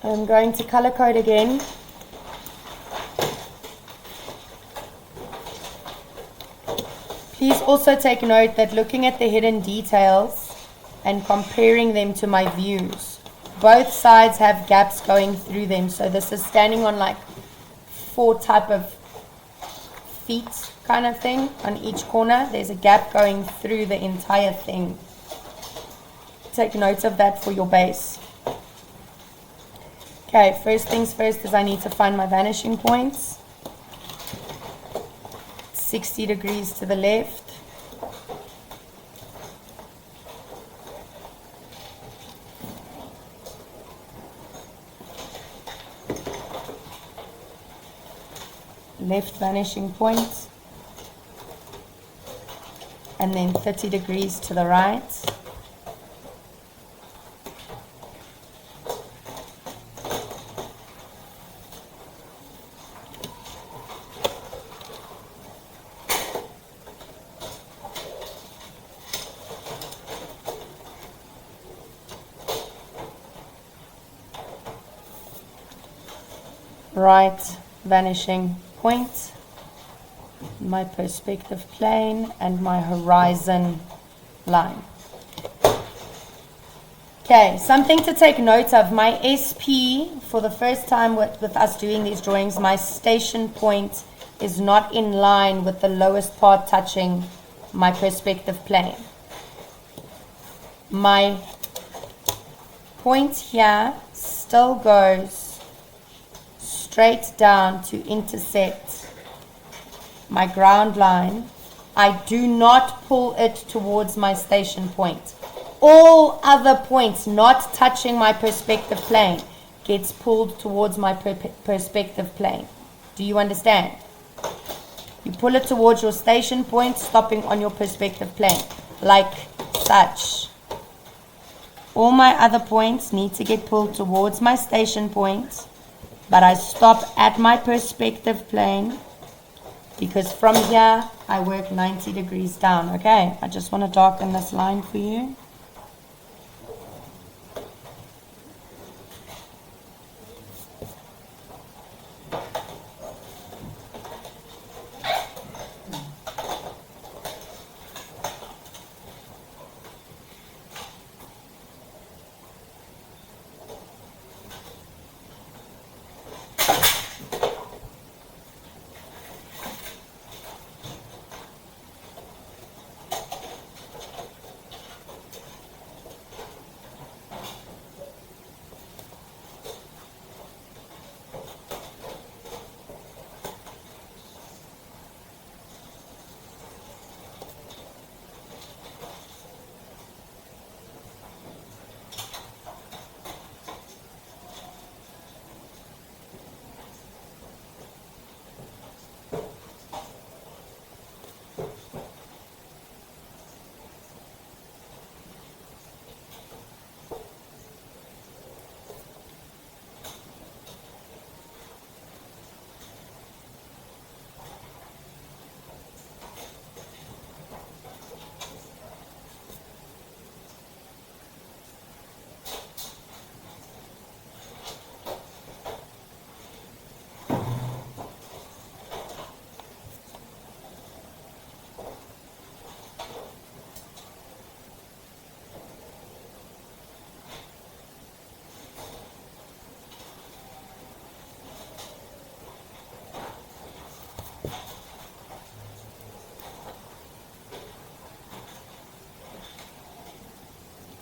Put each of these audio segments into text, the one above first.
I'm going to color code again. Please also take note that looking at the hidden details and comparing them to my views, both sides have gaps going through them. So this is standing on like 4 type of feet kind of thing on each corner. There's a gap going through the entire thing. Take note of that for your base. Okay, first things first is I need to find my vanishing points. 60 degrees to the left. Left vanishing point. And then 30 degrees to the right. Right vanishing point, my perspective plane, and my horizon line. Okay, something to take note of. My SP, for the first time with us doing these drawings, my station point is not in line with the lowest part touching my perspective plane. My point here still goes straight down to intersect my ground line. I do not pull it towards my station point. All other points not touching my perspective plane gets pulled towards my perspective plane. Do you understand? You pull it towards your station point, stopping on your perspective plane, like such. All my other points need to get pulled towards my station point, but I stop at my perspective plane because from here I work 90 degrees down. Okay, I just want to darken this line for you.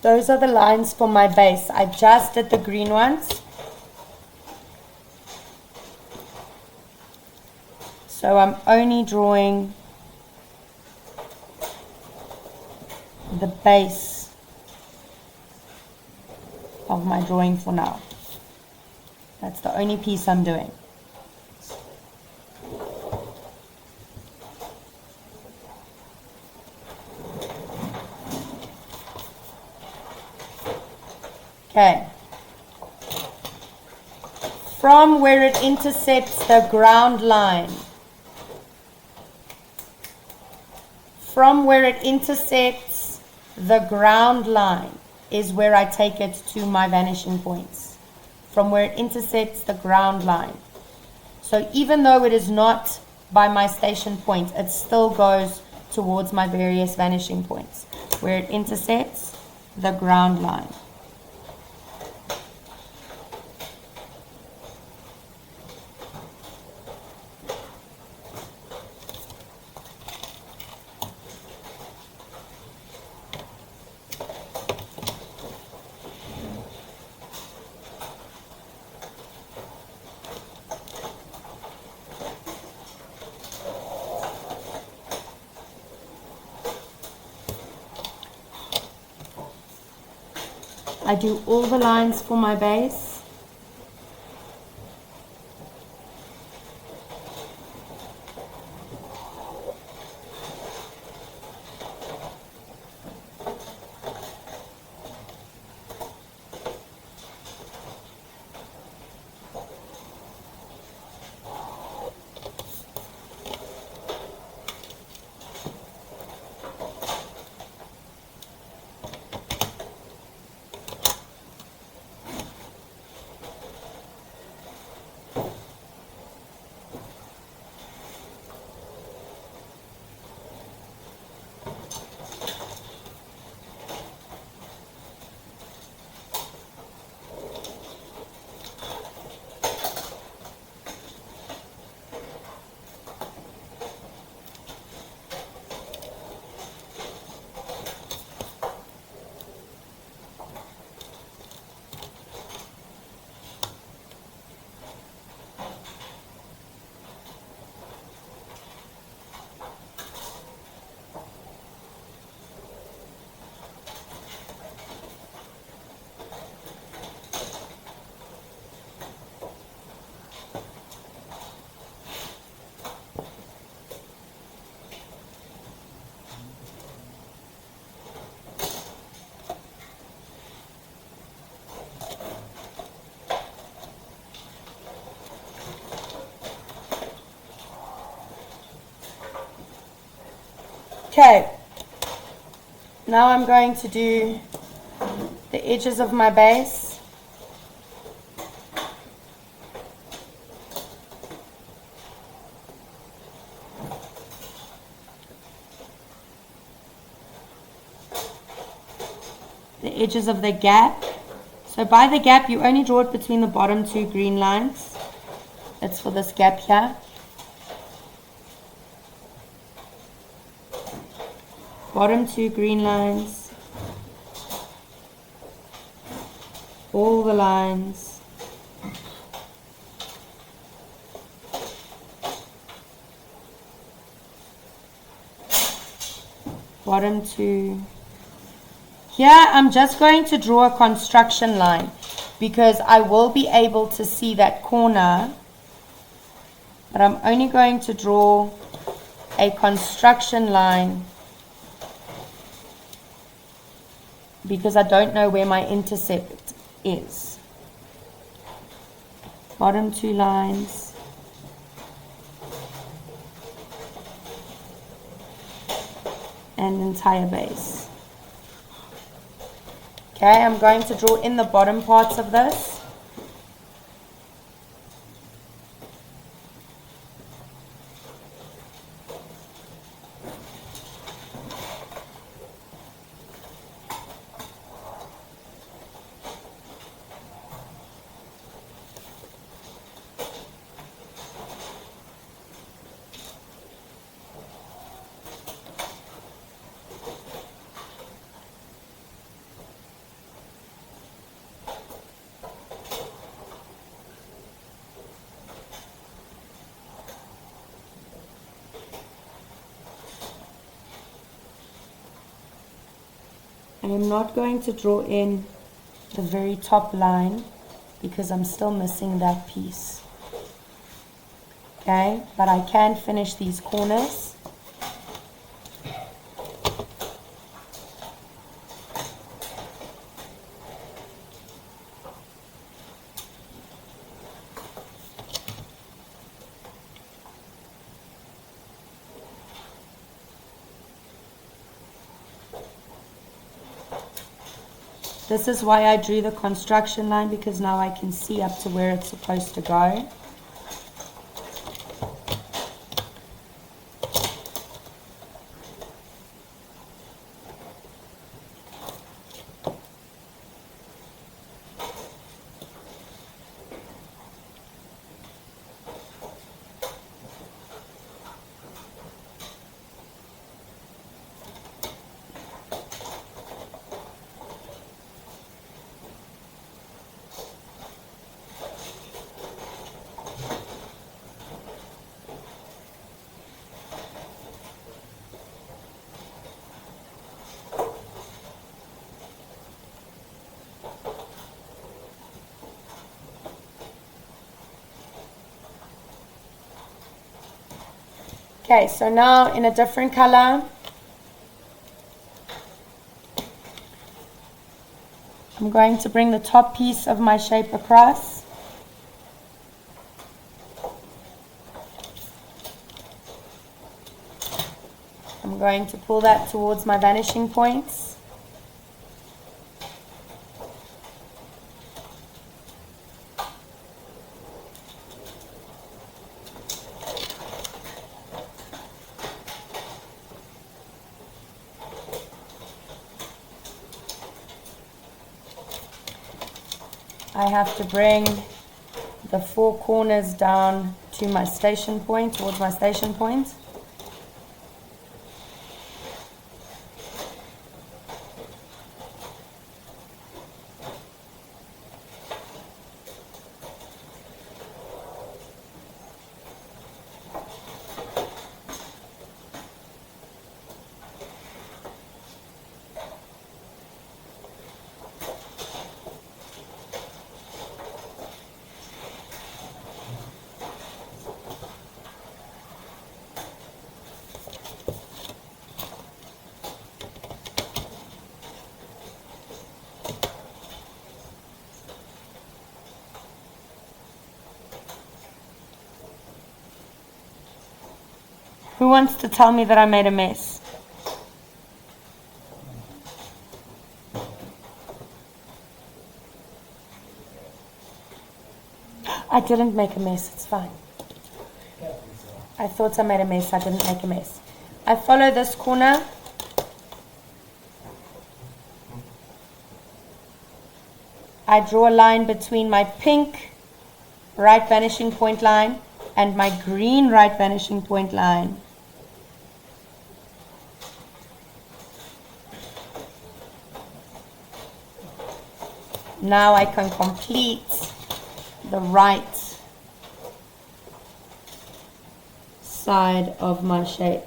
Those are the lines for my base. I just did the green ones. So I'm only drawing the base of my drawing for now. That's the only piece I'm doing. Okay. From where it intercepts the ground line, from where it intersects the ground line is where I take it to my vanishing points. from where it intersects the ground line. So even though it is not by my station point, it still goes towards my various vanishing points where it intersects the ground line. I do all the lines for my base. Okay, now I'm going to do the edges of my base. The edges of the gap. So by the gap, you only draw it between the bottom two green lines. That's for this gap here. Bottom two green lines, all the lines, bottom two. Here I'm just going to draw a construction line because I will be able to see that corner, but I'm only going to draw a construction line because I don't know where my intercept is. Bottom two lines. And entire base. Okay, I'm going to draw in the bottom parts of this. I am not going to draw in the very top line because I'm still missing that piece. Okay, but I can finish these corners. This is why I drew the construction line, because now I can see up to where it's supposed to go. Okay, so now in a different color, I'm going to bring the top piece of my shape across. I'm going to pull that towards my vanishing points. I have to bring the 4 corners down to my station point, towards my station point. Who wants to tell me that I made a mess? I didn't make a mess, it's fine. I thought I made a mess, I didn't make a mess. I follow this corner. I draw a line between my pink right vanishing point line and my green right vanishing point line. Now I can complete the right side of my shape.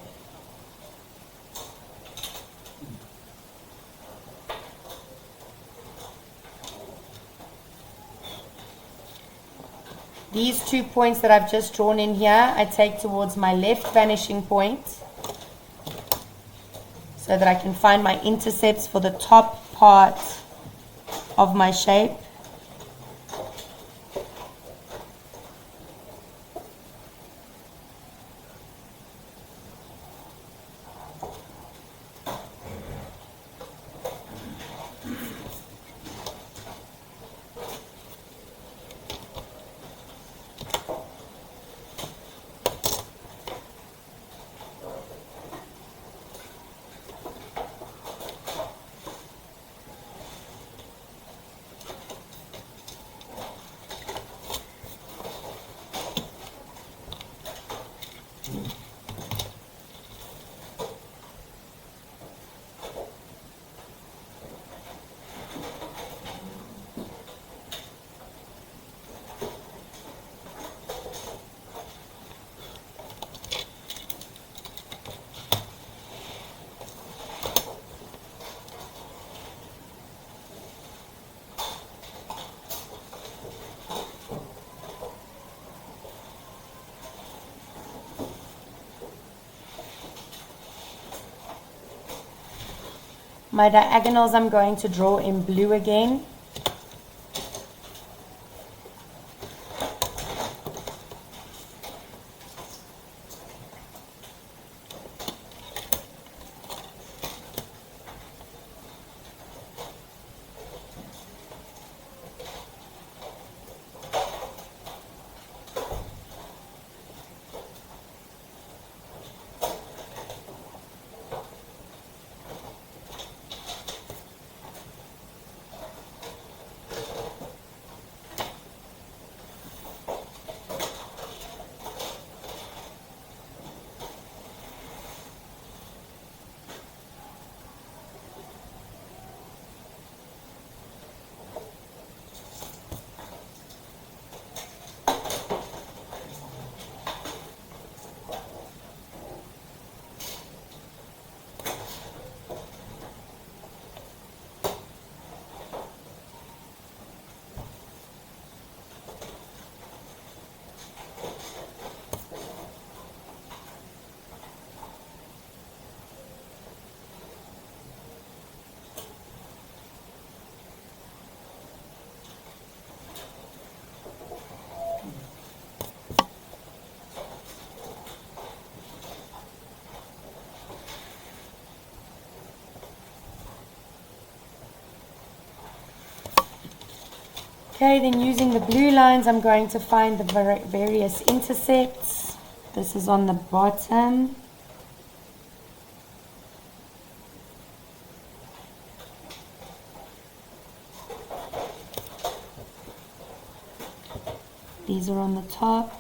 These 2 points that I've just drawn in here, I take towards my left vanishing point so that I can find my intercepts for the top part of my shape. My diagonals I'm going to draw in blue again. Okay, then using the blue lines, I'm going to find the various intercepts. This is on the bottom. These are on the top.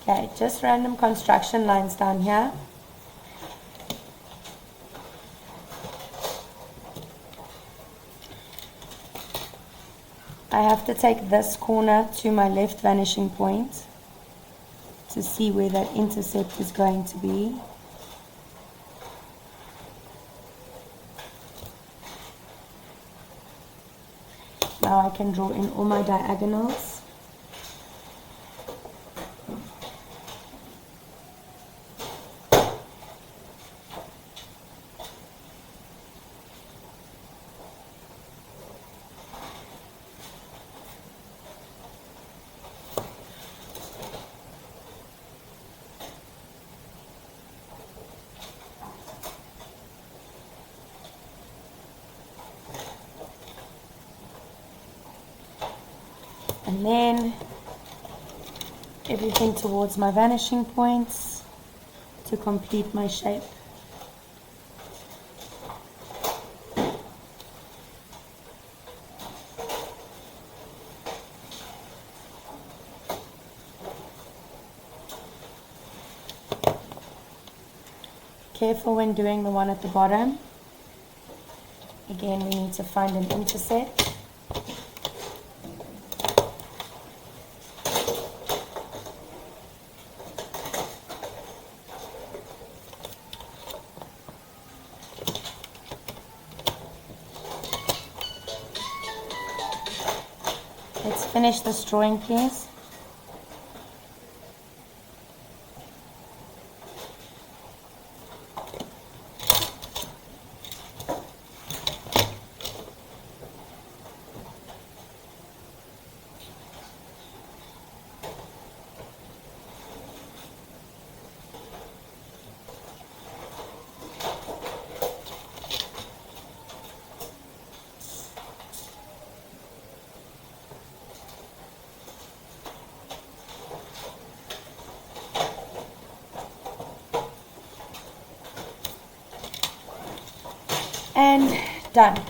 Okay, just random construction lines down here. I have to take this corner to my left vanishing point to see where that intercept is going to be. Now I can draw in all my diagonals. And then everything towards my vanishing points to complete my shape. Careful when doing the one at the bottom. Again, we need to find an intercept. Let's finish this drawing, please. And done.